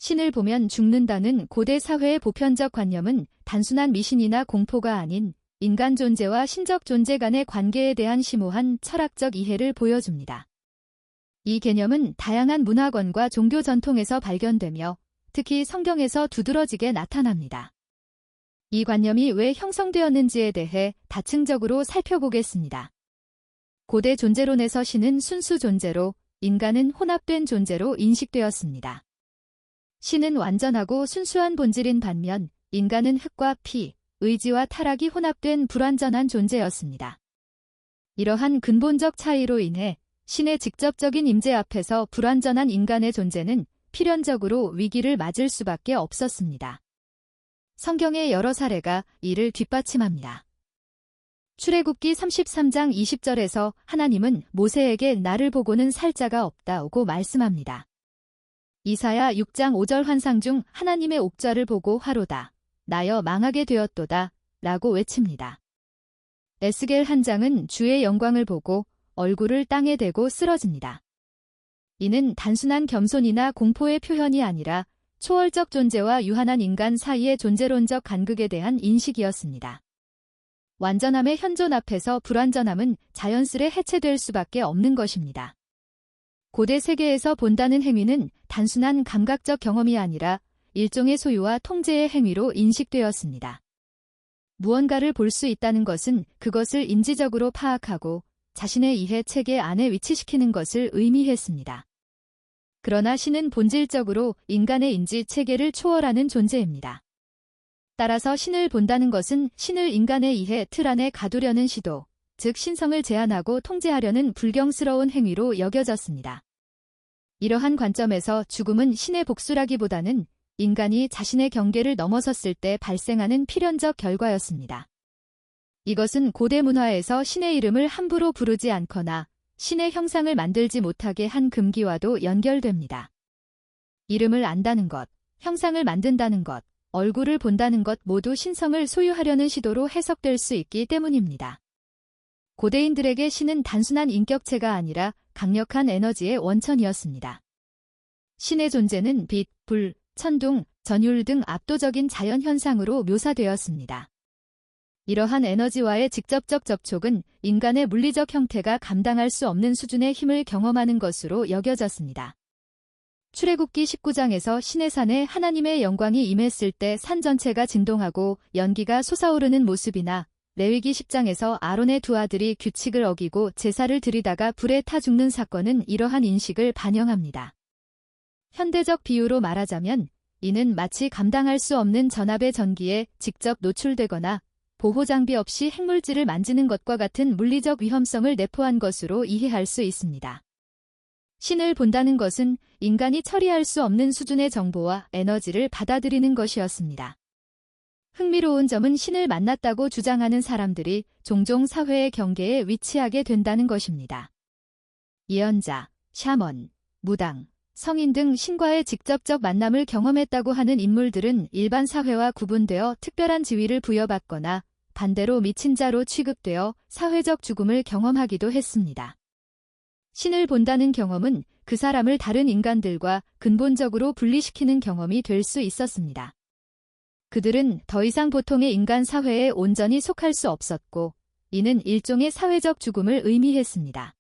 신을 보면 죽는다는 고대 사회의 보편적 관념은 단순한 미신이나 공포가 아닌 인간 존재와 신적 존재 간의 관계에 대한 심오한 철학적 이해를 보여줍니다. 이 개념은 다양한 문화권과 종교 전통에서 발견되며 특히 성경에서 두드러지게 나타납니다. 이 관념이 왜 형성되었는지에 대해 다층적으로 살펴보겠습니다. 고대 존재론에서 신은 순수 존재로, 인간은 혼합된 존재로 인식되었습니다. 신은 완전하고 순수한 본질인 반면 인간은 흙과 피, 의지와 타락이 혼합된 불완전한 존재였습니다. 이러한 근본적 차이로 인해 신의 직접적인 임재 앞에서 불완전한 인간의 존재는 필연적으로 위기를 맞을 수밖에 없었습니다. 성경의 여러 사례가 이를 뒷받침합니다. 출애굽기 33장 20절에서 하나님은 모세에게 나를 보고는 살 자가 없다고 말씀합니다. 이사야 6장 5절 환상 중 하나님의 옥좌를 보고 화로다. 나여 망하게 되었도다. 라고 외칩니다. 에스겔 한 장은 주의 영광을 보고 얼굴을 땅에 대고 쓰러집니다. 이는 단순한 겸손이나 공포의 표현이 아니라 초월적 존재와 유한한 인간 사이의 존재론적 간극에 대한 인식이었습니다. 완전함의 현존 앞에서 불완전함은 자연스레 해체될 수밖에 없는 것입니다. 고대 세계에서 본다는 행위는 단순한 감각적 경험이 아니라 일종의 소유와 통제의 행위로 인식되었습니다. 무언가를 볼 수 있다는 것은 그것을 인지적으로 파악하고 자신의 이해 체계 안에 위치시키는 것을 의미했습니다. 그러나 신은 본질적으로 인간의 인지 체계를 초월하는 존재입니다. 따라서 신을 본다는 것은 신을 인간의 이해 틀 안에 가두려는 시도, 즉 신성을 제한하고 통제하려는 불경스러운 행위로 여겨졌습니다. 이러한 관점에서 죽음은 신의 복수라기보다는 인간이 자신의 경계를 넘어섰을 때 발생하는 필연적 결과였습니다. 이것은 고대 문화에서 신의 이름을 함부로 부르지 않거나 신의 형상을 만들지 못하게 한 금기와도 연결됩니다. 이름을 안다는 것, 형상을 만든다는 것, 얼굴을 본다는 것 모두 신성을 소유하려는 시도로 해석될 수 있기 때문입니다. 고대인들에게 신은 단순한 인격체가 아니라 강력한 에너지의 원천이었습니다. 신의 존재는 빛, 불, 천둥, 전율 등 압도적인 자연 현상으로 묘사되었습니다. 이러한 에너지와의 직접적 접촉은 인간의 물리적 형태가 감당할 수 없는 수준의 힘을 경험하는 것으로 여겨졌습니다. 출애굽기 19장에서 신의 산에 하나님의 영광이 임했을 때 산 전체가 진동하고 연기가 솟아오르는 모습이나 레위기 10장에서 아론의 두 아들이 규칙을 어기고 제사를 드리다가 불에 타 죽는 사건은 이러한 인식을 반영합니다. 현대적 비유로 말하자면 이는 마치 감당할 수 없는 전압의 전기에 직접 노출되거나 보호장비 없이 핵물질을 만지는 것과 같은 물리적 위험성을 내포한 것으로 이해할 수 있습니다. 신을 본다는 것은 인간이 처리할 수 없는 수준의 정보와 에너지를 받아들이는 것이었습니다. 흥미로운 점은 신을 만났다고 주장하는 사람들이 종종 사회의 경계에 위치하게 된다는 것입니다. 예언자, 샤먼, 무당, 성인 등 신과의 직접적 만남을 경험했다고 하는 인물들은 일반 사회와 구분되어 특별한 지위를 부여받거나 반대로 미친 자로 취급되어 사회적 죽음을 경험하기도 했습니다. 신을 본다는 경험은 그 사람을 다른 인간들과 근본적으로 분리시키는 경험이 될 수 있었습니다. 그들은 더 이상 보통의 인간 사회에 온전히 속할 수 없었고, 이는 일종의 사회적 죽음을 의미했습니다.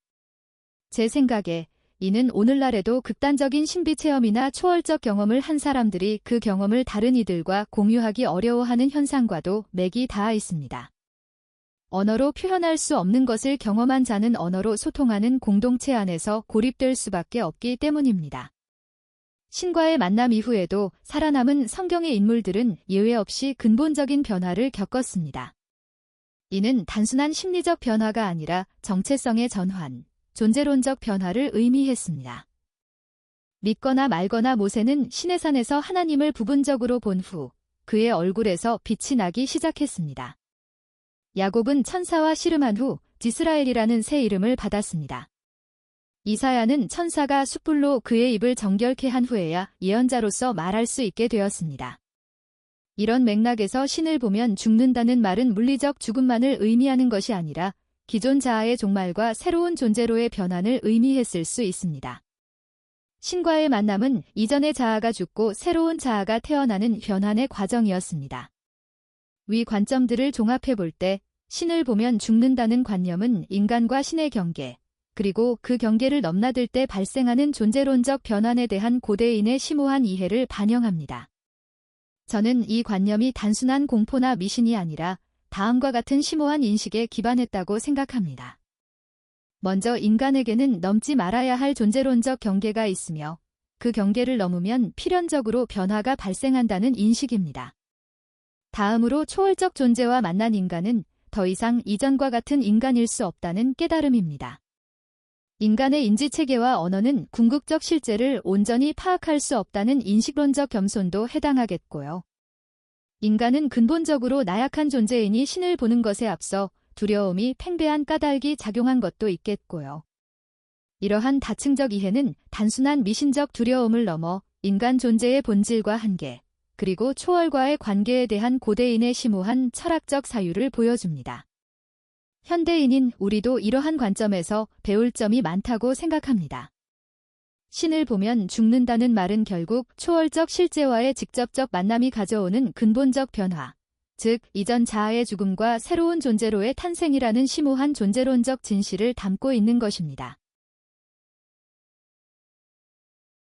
제 생각에 이는 오늘날에도 극단적인 신비 체험이나 초월적 경험을 한 사람들이 그 경험을 다른 이들과 공유하기 어려워하는 현상과도 맥이 닿아 있습니다. 언어로 표현할 수 없는 것을 경험한 자는 언어로 소통하는 공동체 안에서 고립될 수밖에 없기 때문입니다. 신과의 만남 이후에도 살아남은 성경의 인물들은 예외 없이 근본적인 변화를 겪었습니다. 이는 단순한 심리적 변화가 아니라 정체성의 전환, 존재론적 변화를 의미했습니다. 믿거나 말거나 모세는 시내산에서 하나님을 부분적으로 본 후 그의 얼굴에서 빛이 나기 시작했습니다. 야곱은 천사와 씨름한 후 지스라엘이라는 새 이름을 받았습니다. 이사야는 천사가 숯불로 그의 입을 정결케 한 후에야 예언자로서 말할 수 있게 되었습니다. 이런 맥락에서 신을 보면 죽는다는 말은 물리적 죽음만을 의미하는 것이 아니라 기존 자아의 종말과 새로운 존재로의 변환을 의미했을 수 있습니다. 신과의 만남은 이전의 자아가 죽고 새로운 자아가 태어나는 변환의 과정이었습니다. 위 관점들을 종합해 볼 때 신을 보면 죽는다는 관념은 인간과 신의 경계, 그리고 그 경계를 넘나들 때 발생하는 존재론적 변환에 대한 고대인의 심오한 이해를 반영합니다. 저는 이 관념이 단순한 공포나 미신이 아니라 다음과 같은 심오한 인식에 기반했다고 생각합니다. 먼저 인간에게는 넘지 말아야 할 존재론적 경계가 있으며 그 경계를 넘으면 필연적으로 변화가 발생한다는 인식입니다. 다음으로 초월적 존재와 만난 인간은 더 이상 이전과 같은 인간일 수 없다는 깨달음입니다. 인간의 인지체계와 언어는 궁극적 실제를 온전히 파악할 수 없다는 인식론적 겸손도 해당하겠고요. 인간은 근본적으로 나약한 존재이니 신을 보는 것에 앞서 두려움이 팽배한 까닭이 작용한 것도 있겠고요. 이러한 다층적 이해는 단순한 미신적 두려움을 넘어 인간 존재의 본질과 한계, 그리고 초월과의 관계에 대한 고대인의 심오한 철학적 사유를 보여줍니다. 현대인인 우리도 이러한 관점에서 배울 점이 많다고 생각합니다. 신을 보면 죽는다는 말은 결국 초월적 실제와의 직접적 만남이 가져오는 근본적 변화, 즉 이전 자아의 죽음과 새로운 존재로의 탄생이라는 심오한 존재론적 진실을 담고 있는 것입니다.